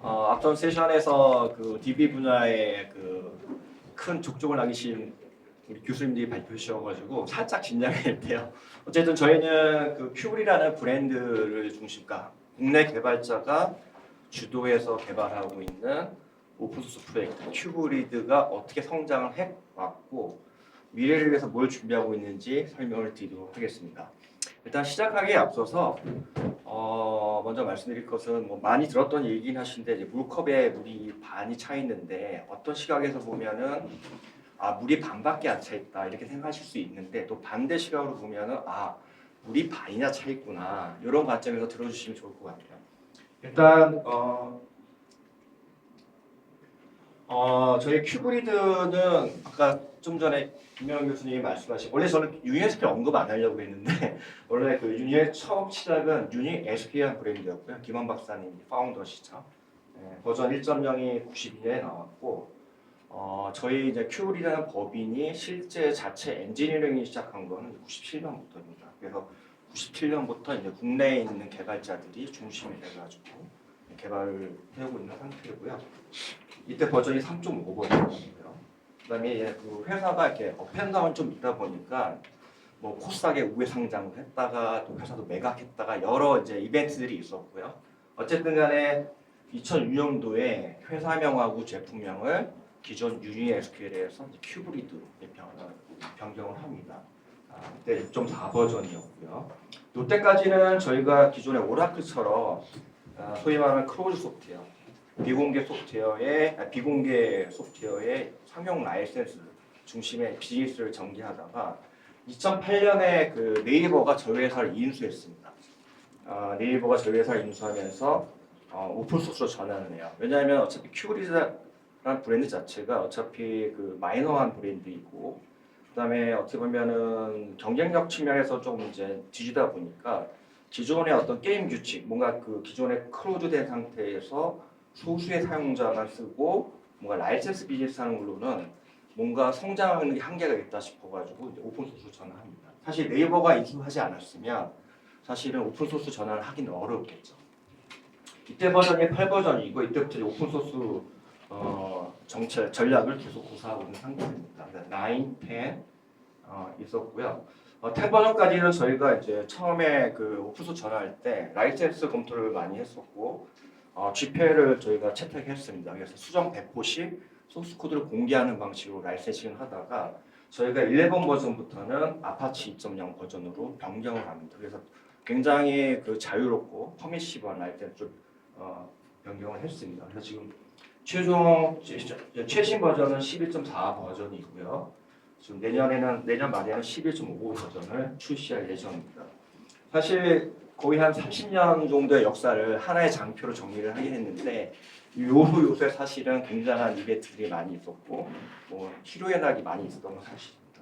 앞선 세션에서 그 DB 분야에 그 큰 족적을 남기신 우리 교수님들이 발표해 주셔가지고 살짝 긴장이 됐대요. 어쨌든 저희는 그 큐블이라는 브랜드를 중심가 국내 개발자가 주도해서 개발하고 있는 오픈소스 프로젝트 큐브리드가 어떻게 성장을 해왔고 미래를 위해서 뭘 준비하고 있는지 설명을 드리도록 하겠습니다. 일단 시작하기에 앞서서 먼저 말씀드릴 것은 뭐 많이 들었던 얘기긴 하신데 이제 물컵에 물이 반이 차 있는데 어떤 시각에서 보면은 물이 반밖에 안 차 있다 이렇게 생각하실 수 있는데 또 반대 시각으로 보면은 물이 반이나 차 있구나 이런 관점에서 들어주시면 좋을 것 같아요. 일단 저희 큐브리드는 아까 좀 전에 김명현 교수님이 말씀하신 원래 저는 유니에스케 언급 안 하려고 했는데 원래 그 유니의 처음 시작은 유니 SK라는 브랜드였고요. 김원 박사님 파운더시죠. 버전 1.0이 92년에 나왔고 저희 이제 큐브리드라는 법인이 실제 자체 엔지니어링이 시작한 거는 97년부터입니다. 그래서 97년부터 이제 국내에 있는 개발자들이 중심이 돼가지고 개발을 하고 있는 상태고요. 이때 버전이 3.5버전이고요. 그다음에 그 회사가 이렇게 업앤다운 좀 있다 보니까 뭐 코스닥에 우회 상장을 했다가 또 회사도 매각했다가 여러 이제 이벤트들이 있었고요. 어쨌든 간에 2006년도에 회사명하고 제품명을 기존 유니SQL에서 큐브리드로 변경을 합니다. 그때 6.4 버전이었고요. 이때까지는 저희가 기존의 오라클처럼 소위 말하는 클로즈 소프트웨어 비공개 소프트웨어의 상용 라이센스 중심의 비즈니스를 전개하다가 2008년에 그 네이버가 저희 회사를 인수했습니다. 네이버가 저희 회사를 인수하면서 오픈소스로 전환을 해요. 왜냐하면 어차피 큐브리드라는 브랜드 자체가 어차피 그 마이너한 브랜드이고 그다음에 어떻게 보면은 경쟁력 측면에서 좀 이제 뒤지다 보니까 기존의 어떤 게임 규칙, 뭔가 그 기존의 클로즈된 상태에서 소수의 사용자만 쓰고 뭔가 라이센스 비즈니스 하는 걸로는 뭔가 성장하는 게 한계가 있다 싶어가지고 이제 오픈소스 전환합니다. 사실 네이버가 인수하지 않았으면 사실은 오픈소스 전환을 하기는 어렵겠죠. 이때 버전이 8버전이고 이때부터 이제 오픈소스 정책 전략을 계속 고사하고 있는 상태입니다. 9, 10 있었고요. 10 버전까지는 저희가 이제 처음에 그 오픈소스 전환할 때 라이센스 검토를 많이 했었고 GPL을 저희가 채택했습니다. 그래서 수정 배포시 소스 코드를 공개하는 방식으로 라이센싱을 하다가 저희가 11 버전부터는 아파치 2.0 버전으로 변경을 합니다. 그래서 굉장히 그 자유롭고 퍼미시브한 라이센스를 변경을 했습니다. 그래서 지금 최신 버전은 11.4 버전이고요. 지금 내년 말에는 11.5 버전을 출시할 예정입니다. 사실 거의 한 30년 정도의 역사를 하나의 장표로 정리를 하긴 했는데 요새 사실은 굉장한 이벤트들이 많이 있었고 희로의 날이 많이 있었던 건 사실입니다.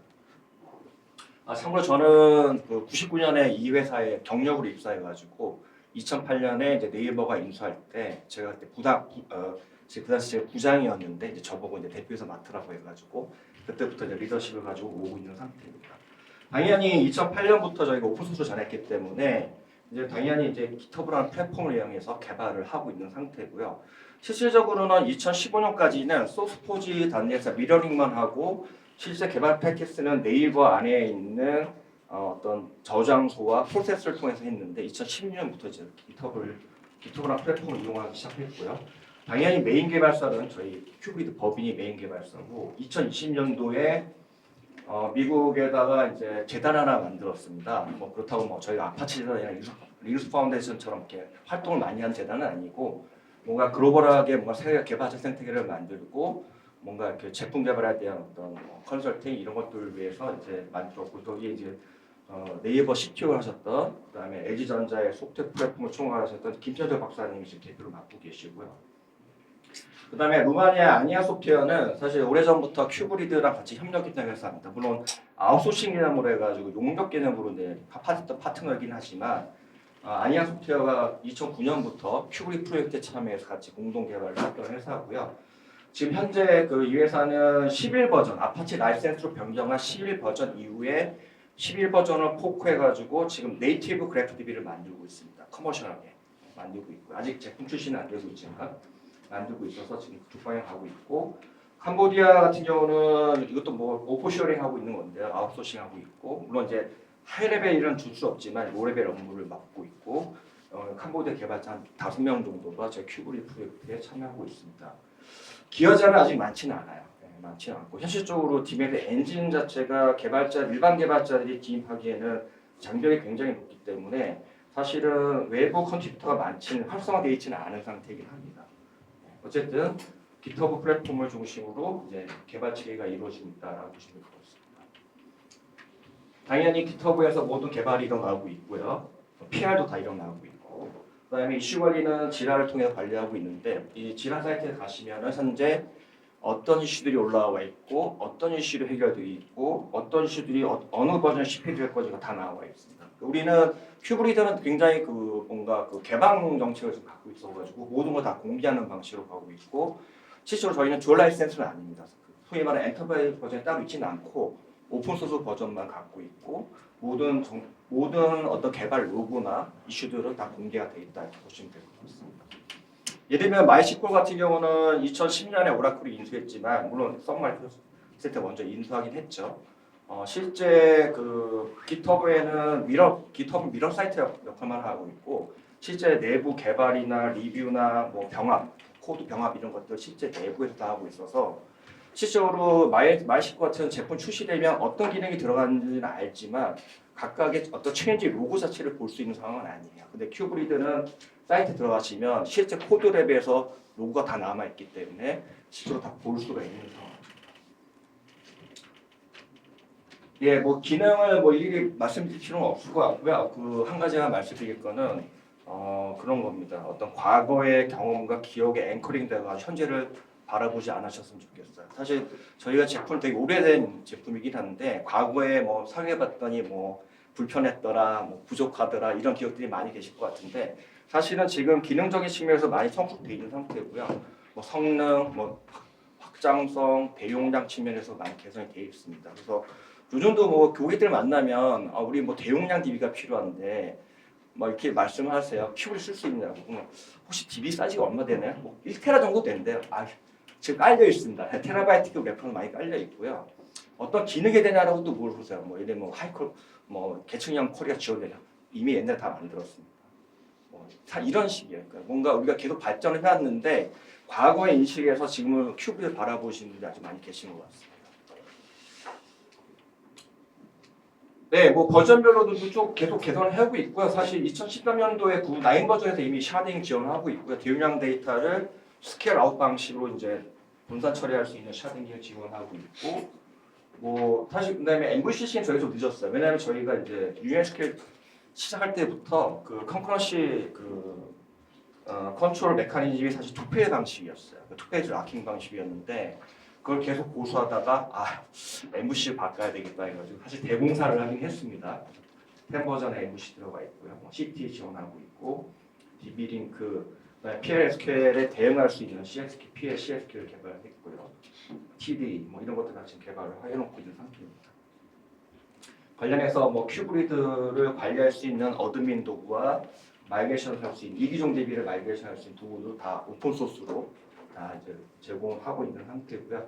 참고로 저는 그 99년에 이 회사에 경력으로 입사해가지고 2008년에 이제 네이버가 인수할 때 제가 그때 그 당시 제가 부장이었는데 이제 저보고 이제 대표에서 맡으라고 해가지고 그때부터 이제 리더십을 가지고 오고 있는 상태입니다. 당연히 2008년부터 저희가 오픈소스 전했기 때문에 이제 당연히 이제 GitHub라는 플랫폼을 이용해서 개발을 하고 있는 상태고요. 실질적으로는 2015년까지는 소스포지.net에서 미러링만 하고 실제 개발 패키지는 네이버 안에 있는 어떤 저장소와 프로세스를 통해서 했는데 2016년부터 이제 GitHub라는 플랫폼을 이용하기 시작했고요. 당연히 메인 개발사는 저희 큐브리드 법인이 메인 개발사고 2020년도에 미국에다가 이제 재단 하나 만들었습니다. 뭐 그렇다고 뭐 저희가 아파치 재단이나 리눅스 파운데이션처럼 이렇게 활동을 많이 한 재단은 아니고 뭔가 글로벌하게 뭔가 세계 개발자 생태계를 만들고 뭔가 이렇게 제품 개발에 대한 어떤 컨설팅 이런 것들을 위해서 이제 만들었고 거기에 이제 네이버 CTO를 하셨던 그다음에 LG전자의 소프트웨어 플랫폼을 총괄하셨던 김철재 박사님이 지금 대표로 맡고 계시고요. 그다음에 루마니아 아니아 소프트웨어는 사실 오래전부터 큐브리드랑 같이 협력했던 회사입니다. 물론 아웃소싱 개념으로 해가지고 용접 개념으로 이제 파트너이긴 하지만 아니아 소프트웨어가 2009년부터 큐브리드 프로젝트에 참여해서 같이 공동 개발을 했던 회사고요. 지금 현재 그 이 회사는 11 버전 아파치 라이센스로 변경한 11 버전 이후에 11 버전을 포크해가지고 지금 네이티브 그래프DB를 만들고 있습니다. 커머셜하게 만들고 있고 아직 제품 출시는 안 되고 있지만 만들고 있어서 지금 그쪽 방향 가고 있고, 캄보디아 같은 경우는 이것도 뭐 오포쇼링 하고 있는 건데요. 아웃소싱 하고 있고, 물론 이제 하이 레벨은 줄 수 없지만 로 레벨 업무를 맡고 있고, 캄보디아 개발자 한 5명 정도가 저희 큐브리 프로젝트에 참여하고 있습니다. 기여자는 아직 많지는 않아요. 많지는 않고 현실적으로 디맵의 엔진 자체가 일반 개발자들이 진입하기에는 장벽이 굉장히 높기 때문에 사실은 외부 컨트리뷰터가 많지는 활성화되어 있지는 않은 상태이긴 합니다. 어쨌든 GitHub 플랫폼을 중심으로 이제 개발 체계가 이루어지고 있다라고 보시면 될 것 같습니다. 당연히 GitHub에서 모든 개발이 일어나고 있고요. PR도 다 일어나고 있고, 그다음에 이슈 관리는 지라를 통해 관리하고 있는데 이 지라 사이트에 가시면은 현재 어떤 이슈들이 올라와 있고 어떤 이슈로 해결되어 있고 어떤 이슈들이 어느 버전 CP될 건지가 다 나와 있습니다. 우리는 큐브리드는 굉장히 뭔가 개방 정책을 좀 갖고 있어가지고 모든 걸 다 공개하는 방식으로 가고 있고, 실제로 저희는 듀얼 라이센스는 아닙니다. 소위 말하는 엔터프라이즈 버전이 따로 있지는 않고 오픈 소스 버전만 갖고 있고 모든 어떤 개발 로그나 이슈들은 다 공개가 되어 있다 이렇게 보시면 될 것 같습니다. 예를 들면 마이스QL 같은 경우는 2010년에 오라클이 인수했지만 물론 썸마이크로소프트 먼저 인수하긴 했죠. 실제 GitHub에는 GitHub 미러 사이트 역할만 하고 있고 실제 내부 개발이나 리뷰나 뭐 병합, 코드 병합 이런 것들 실제 내부에서 다 하고 있어서 실질적으로 마이스QL 같은 제품 출시되면 어떤 기능이 들어가는지는 알지만 각각의 어떤 체인지 로고 자체를 볼 수 있는 상황은 아니에요. 근데 큐브리드는 사이트 들어가시면 실제 코드 랩에서 로고가 다 남아 있기 때문에 실제로 다 볼 수가 있는 상황. 예, 뭐 기능을 뭐 일일이 말씀드릴 필요는 없을 것 같고요. 한 가지만 말씀드릴 거는 그런 겁니다. 어떤 과거의 경험과 기억에 앵커링 되가 현재를 바라보지 않으셨으면 좋겠어요. 사실 저희가 제품 되게 오래된 제품이긴 한데 과거에 뭐 사용해봤더니 뭐 불편했더라, 뭐 부족하더라 이런 기억들이 많이 계실 것 같은데 사실은 지금 기능적인 측면에서 많이 성숙되어 있는 상태고요. 뭐 성능, 뭐 확장성, 대용량 측면에서 많이 개선이 되어 있습니다. 그래서 요즘도 뭐 고객들 만나면 우리 뭐 대용량 DB가 필요한데 뭐 이렇게 말씀을 하세요. 큐브를 쓸 수 있냐고. 혹시 DB 사이즈가 얼마 되나요? 뭐 1테라 정도 된대요. 지금 깔려 있습니다. 테라바이트급 래퍼는 많이 깔려 있고요. 어떤 기능이 되냐라고도 물어보세요. 뭐 예를 뭐 하이콜 뭐 계층형 쿼리가 지원되냐. 이미 옛날에 다 만들었습니다. 다 이런 식이에요. 그러니까 뭔가 우리가 계속 발전을 해왔는데 과거의 인식에서 지금은 큐브를 바라보시는 분들이 아주 많이 계신 것 같습니다. 네, 뭐 버전별로도 계속 개선을 하고 있고요. 사실 2013년도에 9 버전에서 이미 샤딩 지원하고 있고요. 대용량 데이터를 스케일 아웃 방식으로 이제 분산 처리할 수 있는 샤딩을 지원하고 있고, 뭐 사실 그다음에 MVCC는 저희 좀 늦었어요. 왜냐하면 저희가 이제 UNSQL 시작할 때부터 컨커런시 컨트롤 메커니즘이 사실 투페이지 방식이었어요. 투페이지 락킹 방식이었는데 그걸 계속 고수하다가 MVC 바꿔야 되겠다 해가지고 사실 대공사를 하긴 했습니다. 10 버전에 MVC 들어가 있고요. CT 지원하고 있고 DB링크, PLSQL에 대응할 수 있는 CSQL 개발했고요. TD 뭐 이런 것들 다 지금 개발을 해놓고 있는 상태입니다. 관련해서 뭐 큐브리드를 관리할 수 있는 어드민 도구와 마이그레이션을 할 수 있는 이기종 DB를 마이그레이션 할 수 있는 도구도 다 오픈 소스로 다 이제 제공하고 있는 상태고요.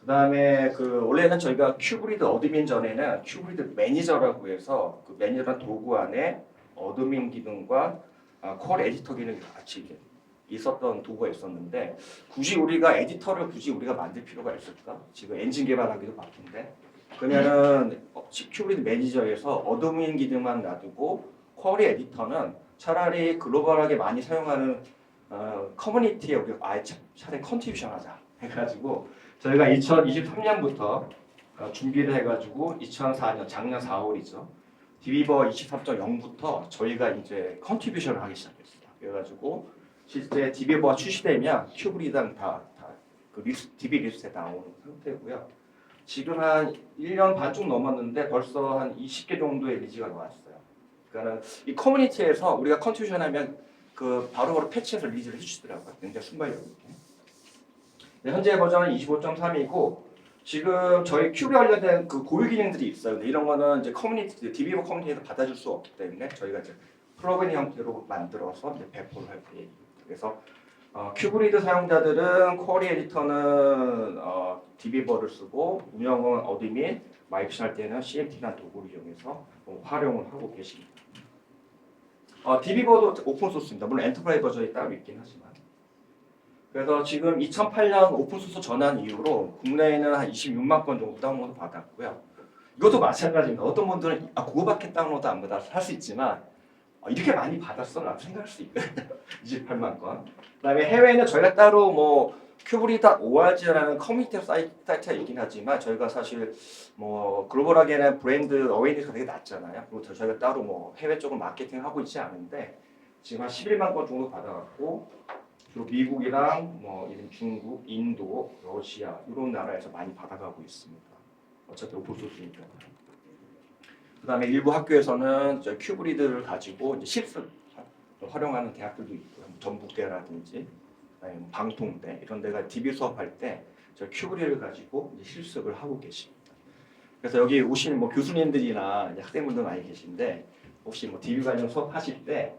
그다음에 원래는 저희가 큐브리드 어드민 전에는 큐브리드 매니저라고 해서 그 매니저란 도구 안에 어드민 기능과 콜 에디터 기능이 같이 있었던 도구가 있었는데 굳이 우리가 만들 필요가 있을까? 지금 엔진 개발하기도 바쁜데 그러면은 큐브리드 매니저에서 어드민 기능만 놔두고 쿼리 에디터는 차라리 글로벌하게 많이 사용하는 커뮤니티에 우리가 차라리 컨트리뷰션 하자 해가지고 저희가 2023년부터 준비를 해가지고 2004년 작년 4월이죠. DB버 23.0부터 저희가 이제 컨트리뷰션을 하기 시작했어요. 그래가지고 실제 DB버가 출시되면 큐브리드랑 DB 리스트에 나오는 상태고요. 지금 한 1년 반쯤 넘었는데 벌써 한 20개 정도의 리즈가 나왔어요. 그러니까 이 커뮤니티에서 우리가 컨트리뷰션 하면 바로바로 패치해서 리즈를 해주시더라고요. 굉장히 순발력 있게. 현재 버전은 25.3이고 지금 저희 큐브에 관련된 고유 기능들이 있어요. 근데 이런 거는 이제 DB버 커뮤니티에서 받아줄 수 없기 때문에 저희가 이제 플러그인 형태로 만들어서 이제 배포를 할 예정입니다. 그래서 큐브리드 사용자들은 쿼리 에디터는 DB버를 쓰고 운영은 어드민, 마이크션 할 때는 CMT라는 도구를 이용해서 활용을 하고 계십니다. DB버도 오픈 소스입니다. 물론 엔터프라이즈 버전이 따로 있긴 하지만. 그래서 지금 2008년 오픈 소스 전환 이후로 국내에는 한 26만 건 정도 다운로드 받았고요. 이것도 마찬가지입니다. 어떤 분들은 그거밖에 다운로드 안 받아서 할 수 있지만 이렇게 많이 받았어? 라고 생각할 수 있거든요. 28만 건. 그다음에 해외에는 저희가 따로 뭐 큐브리.org라는 커뮤니티 사이트가 있긴 하지만 저희가 사실 뭐 글로벌하게는 브랜드 어웨이니스가 되게 낮잖아요. 그리고 저희가 따로 뭐 해외 쪽은 마케팅하고 있지 않은데 지금 한 11만 건 정도 받아갖고 주로 미국이랑 뭐 이런 중국, 인도, 러시아 이런 나라에서 많이 받아가고 있습니다. 어차피 오픈 소스니까. 그다음에 일부 학교에서는 저 큐브리드를 가지고 이제 실습 활용하는 대학들도 있고요. 전북대라든지 뭐 방통대 이런 데가 DB 수업할 때 저 큐브리드를 가지고 이제 실습을 하고 계십니다. 그래서 여기 오신 뭐 교수님들이나 이제 학생분들 많이 계신데 혹시 뭐 DB 관련 수업 하실 때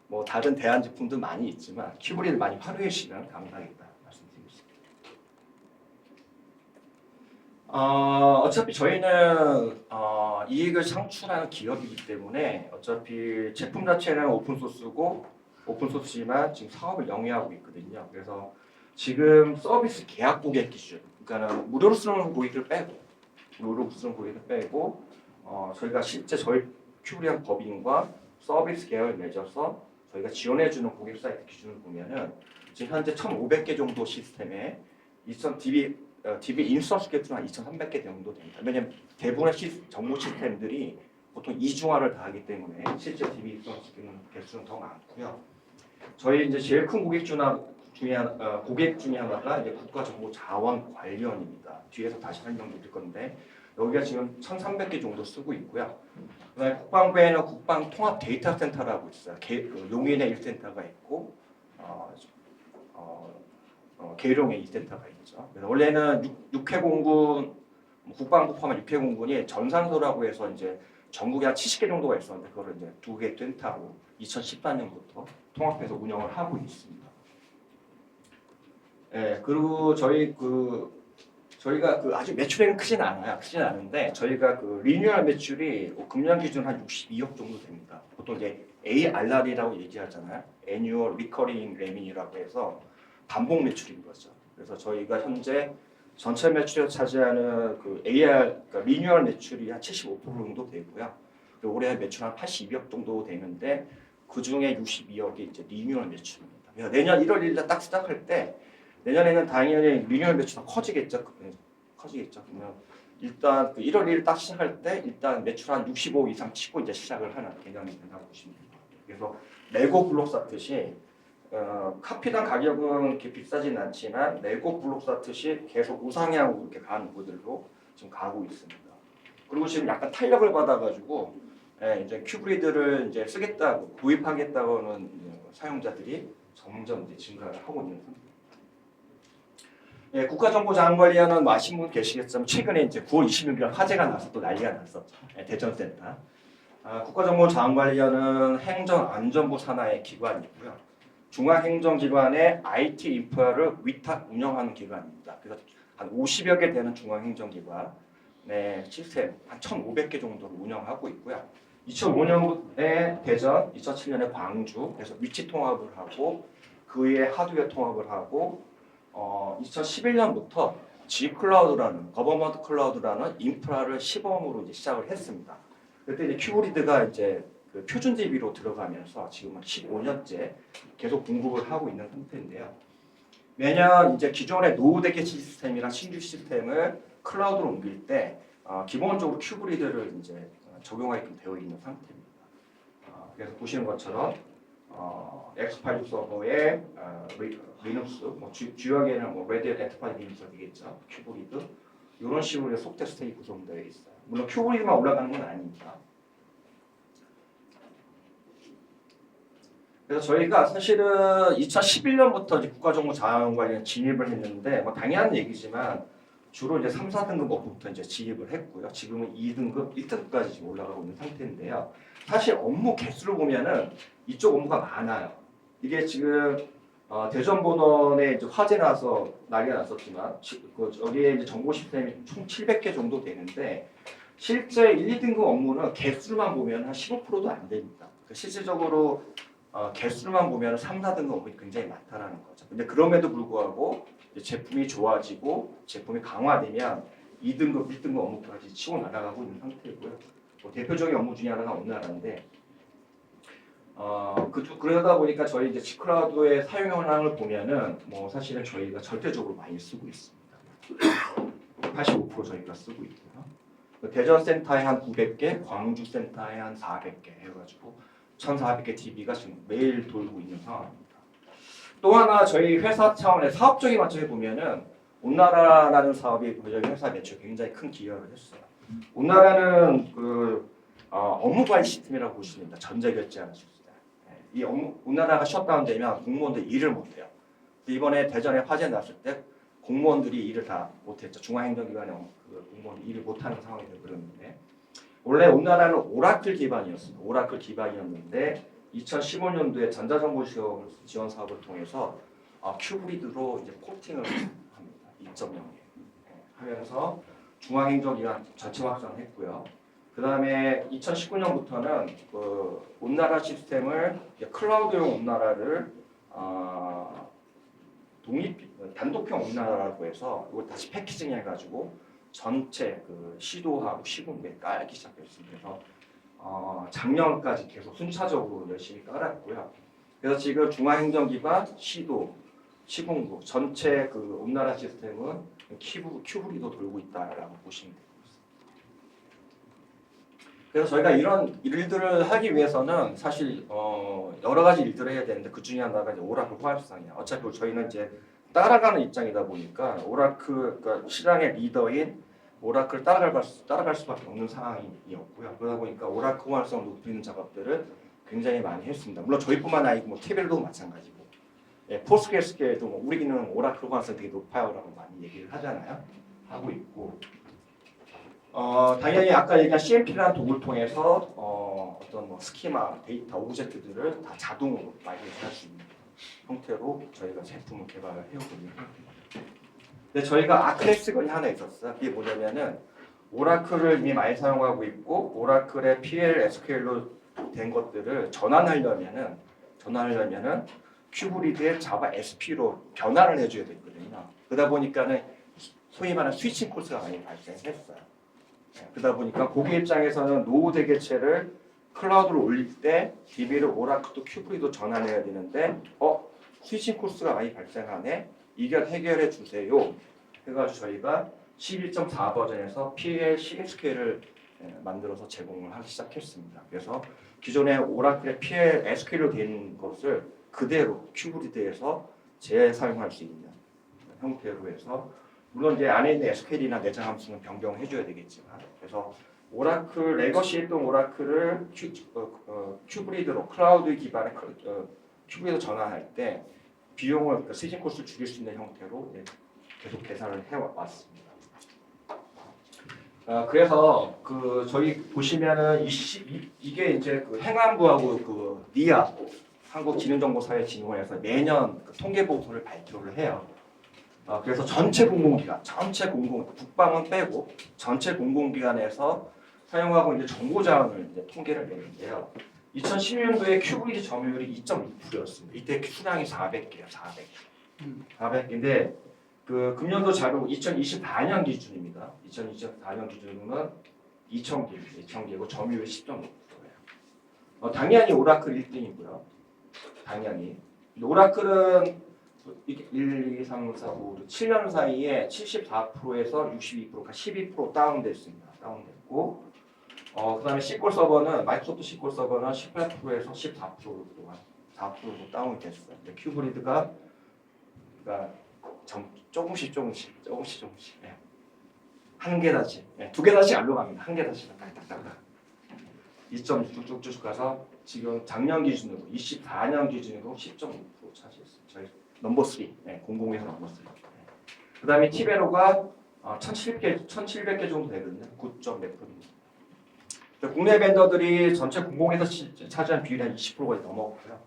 뭐 다른 대안 제품도 많이 있지만 큐브리드를 많이 활용해 주시면 감사하겠다 말씀드리겠습니다. 어차피 저희는 이익을 창출하는 기업이기 때문에 어차피 제품 자체는 오픈소스고 오픈소스지만 지금 사업을 영위하고 있거든요. 그래서 지금 서비스 계약 고객 기준, 그러니까 무료로 쓰는 고객을 빼고 저희가 실제 저희 큐브리한 법인과 서비스 계약을 맺어서 저희가 지원해주는 고객 사이트 기준을 보면은 지금 현재 1,500개 정도 시스템에 DB 인스턴스 개수는 한 2,300개 정도 됩니다. 왜냐하면 대부분의 정보 시스템들이 보통 이중화를 다 하기 때문에 실제 DB 인스턴스 개수는 더 많고요. 저희 이제 제일 큰 고객 중에 하나가 이제 국가정보자원관리원입니다. 뒤에서 다시 설명드릴 건데 여기가 지금 1,300개 정도 쓰고 있고요. 그다음에 국방부에는 국방통합 데이터 센터라고 있어요. 용인에 1센터가 있고 계룡에 2센터가 있죠. 그래서 원래는 육해공군 국방부 포함한 육해공군이 전산소라고 해서 이제 전국에 한 70개 정도가 있었는데 그거를 이제 2개 센터로 2014년부터 통합해서 운영을 하고 있습니다. 예, 그리고 저희가 아주 매출액은 크진 않은데 저희가 리뉴얼 매출이 금년 기준 한 62억 정도 됩니다. 보통 이제 ARR이라고 얘기하잖아요. Annual Recurring Revenue라고 해서 반복 매출인 거죠. 그래서 저희가 현재 전체 매출에 차지하는 그러니까 리뉴얼 매출이 한 75% 정도 되고요. 올해 매출 한 82억 정도 되는데 그 중에 62억이 이제 리뉴얼 매출입니다. 그래서 내년 1월 1일 딱 시작할 때 내년에는 당연히 리뉴얼 매출이 커지겠죠. 그러면 일단 1월 1일 딱 시작할 때 일단 매출 한 65 이상 치고 이제 시작을 하는 개념이 된다고 보시면 됩니다. 그래서 레고 블록 쌓듯이 카피당 가격은 이렇게 비싸진 않지만 레고 블록 쌓듯이 계속 우상향으로 이렇게 가는 모델로 지금 가고 있습니다. 그리고 지금 약간 탄력을 받아가지고 이제 큐브리드를 이제 쓰겠다고 구입하겠다고는 사용자들이 점점 이제 증가를 하고 있는 상태입니다. 국가정보자원관리원은 뭐 아시는 분 계시겠지만 최근에 이제 9월 26일 화재가 나서 또 난리가 났었죠. 대전센터. 국가정보자원관리원은 행정안전부 산하의 기관이고요. 중앙행정기관의 IT 인프라를 위탁 운영하는 기관입니다. 그래서 한 50여 개 되는 중앙행정기관의 시스템 한 1,500개 정도를 운영하고 있고요. 2005년에 대전, 2007년에 광주, 그래서 위치 통합을 하고 그 위에 하드웨어 통합을 하고 2011년부터 G클라우드라는 거버먼트 클라우드라는 인프라를 시범으로 이제 시작을 했습니다. 그때 이제 큐브리드가 이제 표준 DB로 들어가면서 지금은 15년째 계속 공급을 하고 있는 상태인데요. 매년 이제 기존의 노후되게 시스템이랑 신규 시스템을 클라우드로 옮길 때 기본적으로 큐브리드를 이제 적용하게끔 되어 있는 상태입니다. 그래서 보시는 것처럼 X86 서버에 리눅스, 뭐 주요하게는 뭐 레드햇 엔터프라이즈 리눅스가 되겠죠. 큐브리드 이런 식으로 속대 스택이 구성되어 있어요. 물론 큐브리드만 올라가는 건 아닙니다. 그래서 저희가 사실은 2011년부터 이제 국가정보자원관리에 진입을 했는데 뭐 당연한 얘기지만 주로 이제 3, 4등급 업부터 이제 진입을 했고요. 지금은 2등급, 1등급까지 지금 올라가고 있는 상태인데요. 사실 업무 개수를 보면은 이쪽 업무가 많아요. 이게 지금 대전 본원에 이제 화재 나서 난리가 났었지만 여기에 이제 정보 시스템이 총 700개 정도 되는데 실제 1, 2등급 업무는 개수만 보면 한 15%도 안 됩니다. 실질적으로 개수만 보면 3, 4등급 업무가 굉장히 많다라는 거죠. 근데 그럼에도 불구하고 제품이 좋아지고 제품이 강화되면 2등급, 1등급 업무까지 치고 나가고 있는 상태이고요. 대표적인 업무 중에 하나가 온나라인데 그러다 보니까 저희 이제 G클라우드의 사용 현황을 보면은 뭐 사실은 저희가 절대적으로 많이 쓰고 있습니다. 85% 저희가 쓰고 있고요. 대전 센터에 한 900개, 광주 센터에 한 400개 해가지고 1,400개 DB가 지금 매일 돌고 있는 상황입니다. 또 하나 저희 회사 차원의 사업적인 관점에 보면은 온나라라는 사업이 저희 회사 매출에 굉장히 큰 기여를 했어요. 온나라는 업무 관리 시스템이라고 보시면 됩니다. 전자 결제하는 시스템. 이 온나라가 셧다운되면 공무원들이 일을 못해요. 이번에 대전에 화재 났을 때 공무원들이 일을 다 못했죠. 중앙행정기관의 공무원들이 일을 못하는 상황이 되어버렸는데 원래 온나라는 오라클 기반이었습니다. 오라클 기반이었는데 2015년도에 전자정보시험 지원 사업을 통해서 큐브리드로 이제 포팅을 합니다. 2.0에 하면서 중앙행정기관 전체 확장을 했고요. 그 다음에 2019년부터는 온나라 시스템을 클라우드용 온나라를 단독형 온나라라고 해서 이걸 다시 패키징 해가지고 전체 시도하고 시공에 깔기 시작했습니다. 그래서 작년까지 계속 순차적으로 열심히 깔았고요. 그래서 지금 중앙행정기관, 시도, 시공부 전체 온나라 시스템은 큐브리도 돌고 있다라고 보시면 됩니다. 그래서 저희가 이런 일들을 하기 위해서는 사실 여러 가지 일들을 해야 되는데 그 중에 하나가 이제 오라클 호환상이에요. 어차피 저희는 이제 따라가는 입장이다 보니까 오라클 그러니까 시장의 리더인 오라클 따라갈 수밖에 없는 상황이었고요. 그러다 보니까 오라클 호환성을 높이는 작업들을 굉장히 많이 했습니다. 물론 저희뿐만 아니고 뭐 TVL도 마찬가지고, 포스트그레스케일도 뭐 우리는 오라클 호환성 되게 높아요라고 많이 얘기를 하잖아요. 하고 있고. 당연히 아까 얘기한 CMP라는 도구를 통해서 어떤 뭐 스키마, 데이터, 오브젝트들을 다 자동으로 마이그레이션 할 수 있는 형태로 저희가 제품을 개발을 해오고 있는 상태입니다. 근데 저희가 아크레스건이 하나 있었어요. 그게 뭐냐면은 오라클을 이미 많이 사용하고 있고 오라클의 PL, SQL로 된 것들을 전환하려면은 큐브리드의 자바 SP로 변환을 해줘야 되거든요. 그러다 보니까는 소위 말하는 스위칭 코스가 많이 발생했어요. 그러다 보니까 고객 입장에서는 노후 대개체를 클라우드로 올릴 때 DB를 오라클 또 큐브리도 전환해야 되는데 스위칭 코스가 많이 발생하네. 이걸 해결해 주세요. 해가지고 저희가 11.4 버전에서 PL CSQL을 만들어서 제공을 하기 시작했습니다. 그래서 기존의 오라클의 PL SQL로 된 것을 그대로 큐브리드에서 재사용할 수 있는 형태로 해서 물론 이제 안에 있는 SQL이나 내장 함수는 변경해 줘야 되겠지만 그래서 오라클 레거시 했던 오라클을 큐브리드로 클라우드 기반의 큐브리드 전환할 때 비용을 스위칭 코스를 줄일 수 있는 형태로 계속 계산을 해왔습니다. 그래서 저희 보시면은 이게 이제 행안부하고 니아 한국지능정보사회진흥원에서 매년 통계 보고서를 발표를 해요. 그래서 전체 공공기관, 국방은 빼고 전체 공공기관에서 사용하고 있는 정보자원을 이제 통계를 내는데요. 2016년도에 큐브리드 점유율이 2.6%였습니다. 이때 수량이 400개요, 400개인데 금년도 자료 2024년 기준입니다. 2024년 기준은 2,000개고 점유율이 10.5%예요. 당연히 오라클 1등이고요. 당연히 오라클은 1, 2, 3, 4, 5, 7년 사이에 74%에서 62%가 12% 다운됐습니다. 다운됐고 그다음에 SQL 서버는 마이크로소프트 SQL 서버는 18%에서 14% 동안 4% 다운이 됐어요. 근데 큐브리드가 조금씩 한 계단씩, 두 계단씩 안 올라갑니다. 한 계단씩 딱딱딱 2.6 쭉쭉 가서 지금 작년 기준으로 24년 기준으로 10.5% 차지했어요. 저희 넘버 3, 공공에서 넘버 3. 그다음에 티베로가 1,700개 정도 되거든요. 9.몇%입니다. 국내 벤더들이 전체 공공에서 차지한 비율이 한 20%가 넘었고요.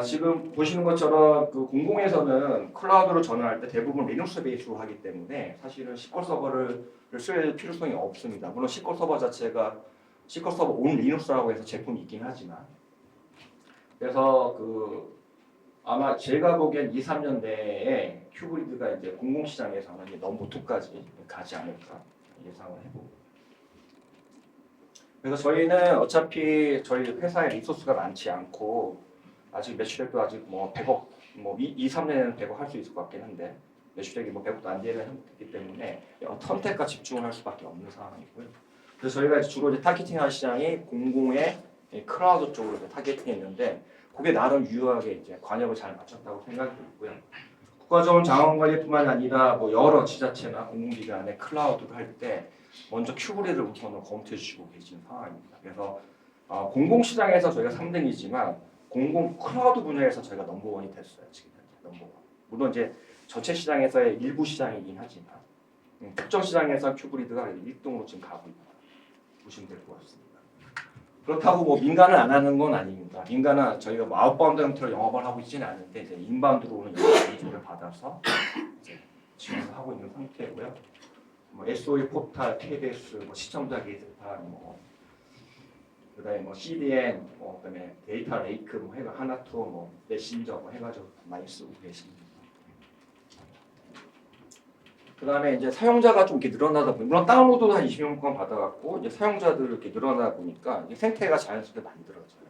지금 보시는 것처럼 그 공공에서는 클라우드로 전환할 때 대부분 리눅스 베이스로 하기 때문에 사실은 SQL 서버를 쓸 필요성이 없습니다. 물론 SQL 서버 자체가 SQL 서버 온 리눅스라고 해서 제품이 있긴 하지만 그래서 아마 제가 보기엔 2, 3년 내에 큐브리드가 이제 공공시장에서는 이제 넘버 2까지 가지 않을까 예상을 해보고. 그래서 저희는 어차피 저희 회사에 리소스가 많지 않고 아직 매출액도 아직 뭐 100억, 뭐 2, 3년에는 100억 할 수 있을 것 같긴 한데 매출액이 뭐 100억도 안 되는 형태이기 때문에 선택과 집중을 할 수밖에 없는 상황이고요. 그래서 저희가 주로 이제 타겟팅할 시장이 공공의 클라우드 쪽으로 타겟팅했는데 그게 나름 유효하게 이제 관역을 잘 맞췄다고 생각이 들고요. 국가적인 자원관리뿐만 아니라 뭐 여러 지자체나 공공기관의 클라우드를 할 때 먼저 큐브리를 우선은 검토해 주시고 계신 상황입니다. 그래서 공공시장에서 저희가 3등이지만 공공 클라우드 분야에서 저희가 넘버원이 됐어요. 지금 현재 넘버원. 물론 이제 전체 시장에서의 일부 시장이긴 하지만 특정 시장에서 큐브리드가 1등으로 지금 가고 있다. 보시면 될 것 같습니다. 그렇다고 뭐 민간을 안 하는 건 아닙니다. 민간은 저희가 뭐 아웃바운드 형태로 영업을 하고 있지는 않은데 이제 인바운드로 오는 영업을 받아서 이제 지원을 하고 있는 상태고요. 뭐 SOE 포탈, KBS, 뭐 시청자 게시판, 뭐 그다음에 뭐 CDN, 뭐 그다음에 데이터 레이크, 뭐 해가 하나투, 뭐 메신저, 뭐 해가지고 많이 쓰고 계십니다. 그다음에 이제 사용자가 좀 이렇게 늘어나다 보니 물론 다운로드도 한 20만 건 받아갖고 이제 사용자들 이렇게 늘어나다 보니까 이제 생태가 자연스럽게 만들어져요.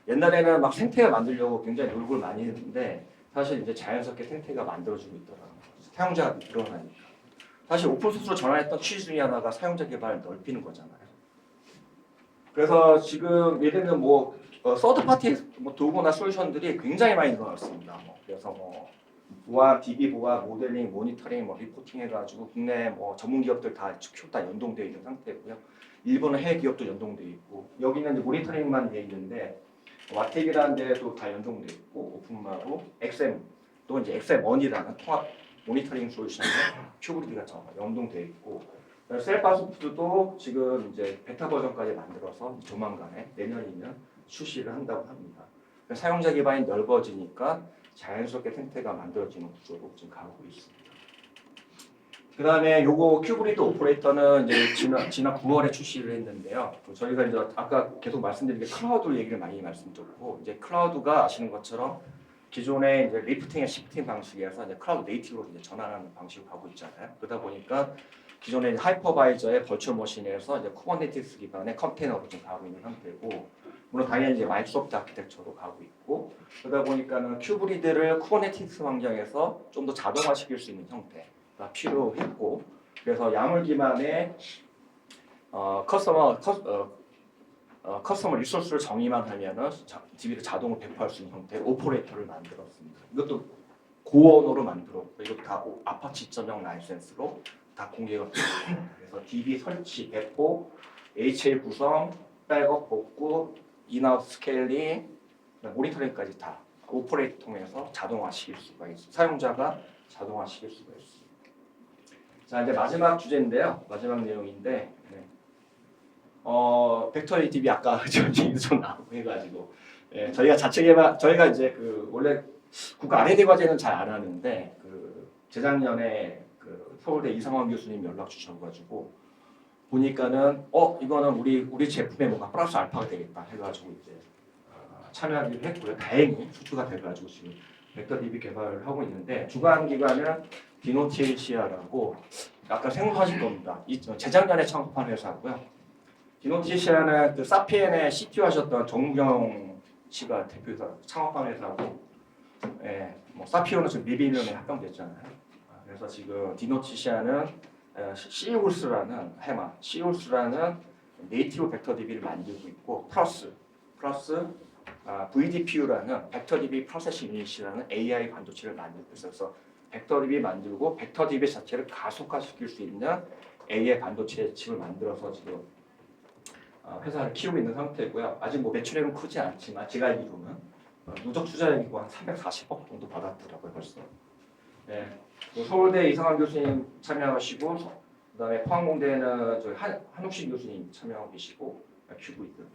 옛날에는 막 생태를 만들려고 굉장히 노력을 많이 했는데 사실 이제 자연스럽게 생태가 만들어지고 있더라고요. 사용자가 늘어나니까. 사실 오픈소스로 전환했던 취지 중에 하나가 사용자 개발을 넓히는 거잖아요. 그래서 지금 예를 들면 뭐 서드 파티 뭐 도구나 솔루션들이 굉장히 많이 늘어났습니다. 그래서 뭐 보안, DB 보안, 모델링, 모니터링, 뭐 리포팅 해가지고 국내 뭐 전문 기업들 다 연동되어 있는 상태고요. 일본은 해외 기업도 연동되어 있고 여기는 이제 모니터링만 되어 있는데 와텍이라는 데도 다 연동되어 있고 오픈마로 XM 또 이제 XM원이라는 통합 모니터링 솔루션에 큐브리드가 연동되어 있고 셀파소프트도 지금 이제 베타 버전까지 만들어서 조만간에 내년이면 출시를 한다고 합니다. 사용자 기반이 넓어지니까 자연스럽게 생태가 만들어지는 구조로 지금 가고 있습니다. 그 다음에 요거 큐브리드 오퍼레이터는 이제 지난 9월에 출시를 했는데요. 저희가 이제 아까 계속 말씀드린 게 클라우드 얘기를 많이 말씀드렸고 이제 클라우드가 아시는 것처럼 기존의 이제 리프팅 앤 시프팅 방식에서 이제 클라우드 네이티브로 이제 전환하는 방식으로 가고 있잖아요. 그러다 보니까 기존의 하이퍼바이저의 버추얼 머신에서 이제 쿠버네티스 기반의 컨테이너로 좀 가고 있는 상태고, 물론 당연히 이제 마이크로소프트 아키텍처로 가고 있고, 그러다 보니까는 큐브리드를 쿠버네티스 환경에서 좀 더 자동화시킬 수 있는 형태가 필요했고, 그래서 야물 기반의 커스터머 리소스를 정의만 하면은 DB를 자동으로 배포할 수 있는 형태의 오퍼레이터를 만들었습니다. 이것도 고언어로 만들었고, 이것도 다 아파치 2.0 라이센스로 다 공개가 됩니다. 그래서 DB 설치, 배포, HL 구성, 백업, 복구, 인아웃 스케일링, 모니터링까지 다 오퍼레이터 통해서 자동화시킬 수가 있습니다. 사용자가 자동화시킬 수가 있습니다. 자, 이제 마지막 주제인데요. 마지막 내용인데, 벡터리 DB 아까 얘기도 좀 나오고 해가지고, 저희가 이제 원래 국가 R&D 과제는 잘 안 하는데 재작년에 서울대 이상원 교수님 연락 주셔가지고 보니까는 이거는 우리 제품에 뭔가 플러스 알파가 되겠다 해가지고 이제 참여하기로 했고요. 다행히 수주가 돼가지고 지금 벡터 DB 개발을 하고 있는데 주관 기관은 디노티시아라고 아까 생소하실 겁니다. 재작년에 창업한 회사고요. 디노티시아는 사피엔의 CTO 하셨던 정우경 씨가 대표이사 창업한 회사고, 뭐 사피오는 지금 미비년에 합병됐잖아요. 그래서 지금 디노티시아는 시울스라는 네이티브 벡터 DB를 만들고 있고 플러스 VDPU라는 벡터 DB 프로세싱 유닛이라는 AI 반도체를 만들고 있어요. 그래서 벡터 DB 만들고 벡터 DB 자체를 가속화시킬 수 있는 AI 반도체 칩을 만들어서 지금 회사를 키우고 있는 상태고요. 아직 뭐 매출액은 크지 않지만 제가 알기로는 누적 투자액이고 한 340억 정도 받았더라고요 벌써. 서울대 이상환 교수님 참여하시고, 그다음에 포항공대는 저희 한욱식 교수님 참여하고 계시고 큐브리드.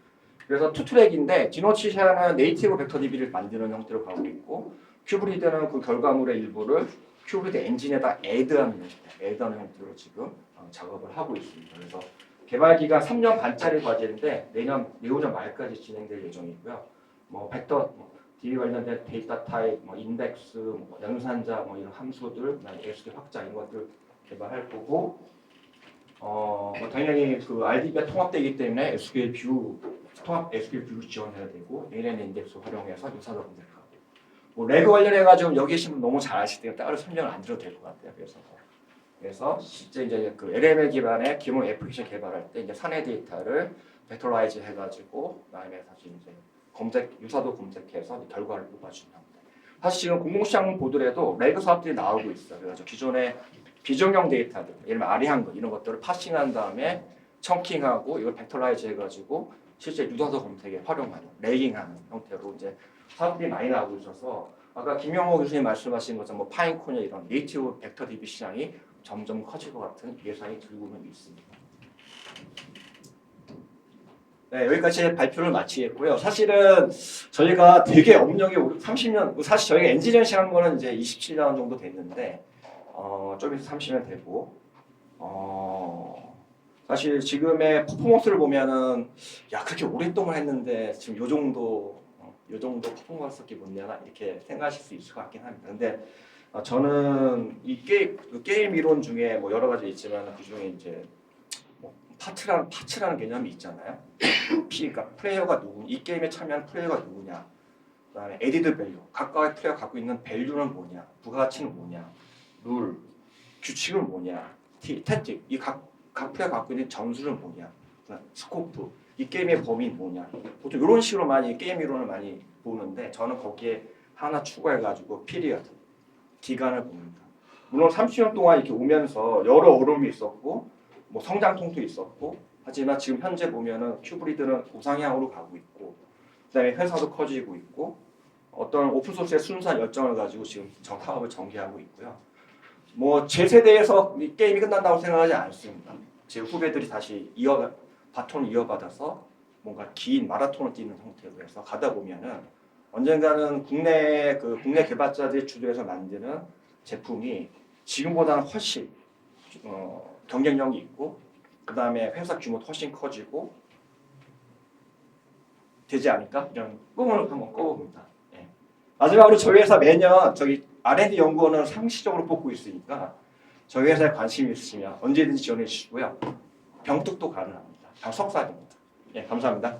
그래서 투트랙인데 디노치샤는 네이티브 벡터 DB를 만드는 형태로 가고 있고 큐브리드는 그 결과물의 일부를 큐브리드 엔진에다 애드하는 형태로 지금 작업을 하고 있습니다. 그래서 개발 기간 3년 반짜리 과제인데 내후년 말까지 진행될 예정이고요. 뭐 벡터 DB 관련된 데이터 타입, 뭐 인덱스, 뭐 연산자, 뭐 이런 함수들, SQL 확장 이런 것들 개발할 거고, 뭐 당연히 그 RDB가 통합되기 때문에 통합 SQL 뷰 지원해야 되고, ALN 인덱스 활용해서 유사도 검색하고, 뭐 레그 관련해가지고 여기 계신 분 너무 잘 아시기 때문에 따로 설명을 안 드려도 될 것 같아요. 그래서 실제 이제 그 LML 기반의 기본 애플리케이션 개발할 때 이제 사내 데이터를 벡터라이즈 해가지고 그다음에 사실 이제 유사도 검색해서 결과를 뽑아주는 겁니다. 사실 지금 공공시장 보더라도 레그 사업들이 나오고 있어요. 그래서 기존의 비정형 데이터들, 예를 들면 아리한글 이런 것들을 파싱한 다음에 청킹하고 이걸 벡터라이즈 해가지고 실제 유사도 검색에 활용하는, 레깅하는 형태로 이제 사업들이 많이 나오고 있어서 아까 김영호 교수님 말씀하신 것처럼 뭐 파인코냐 이런 네이티브 벡터 DB 시장이 점점 커질 것 같은 예상이 들고는 있습니다. 네, 여기까지 발표를 마치겠고요. 사실은 저희가 되게 업력이 30년, 사실 저희가 엔지니어링 시작한 거는 이제 27년 정도 됐는데, 좀 있어 30년 되고, 사실 지금의 퍼포먼스를 보면은, 야, 그렇게 오랫동안 했는데, 지금 요 정도 퍼포먼스밖에 못 내나? 이렇게 생각하실 수 있을 것 같긴 합니다. 근데, 저는 이 게임 이론 중에 뭐 여러 가지 있지만, 그 중에 이제, 파츠라는 개념이 있잖아요. 그러니까 플레이어가 이 게임에 참여하는 플레이어가 누구냐. 그다음에 에디드 밸류, 각각의 플레이어가 갖고 있는 밸류는 뭐냐, 부가가치는 뭐냐, 룰, 규칙은 뭐냐, 태틱, 이 각 플레이어가 갖고 있는 전술은 뭐냐, 스코프, 이 게임의 범위는 뭐냐. 보통 이런 식으로 많이 게임 이론을 많이 보는데 저는 거기에 하나 추가해가지고 피리어드, 기간을 봅니다. 물론 30년 동안 이렇게 오면서 여러 어려움이 있었고. 뭐 성장통도 있었고 하지만 지금 현재 보면은 큐브리드는 우상향으로 가고 있고 그다음에 회사도 커지고 있고 어떤 오픈소스의 순수한 열정을 가지고 지금 사업을 전개하고 있고요. 뭐 제 세대에서 이 게임이 끝난다고 생각하지 않습니다. 제 후배들이 다시 바톤을 이어받아서 뭔가 긴 마라톤을 뛰는 형태로 해서 가다 보면은 언젠가는 국내 개발자들이 주도해서 만드는 제품이 지금보다는 훨씬 경쟁력이 있고 그 다음에 회사 규모도 훨씬 커지고 되지 않을까? 이런 꿈을 한번 꿔봅니다. 예. 마지막으로 저희 회사 매년 저기 R&D 연구원을 상시적으로 뽑고 있으니까 저희 회사에 관심이 있으시면 언제든지 지원해 주시고요. 병특도 가능합니다. 석사입니다. 예, 감사합니다.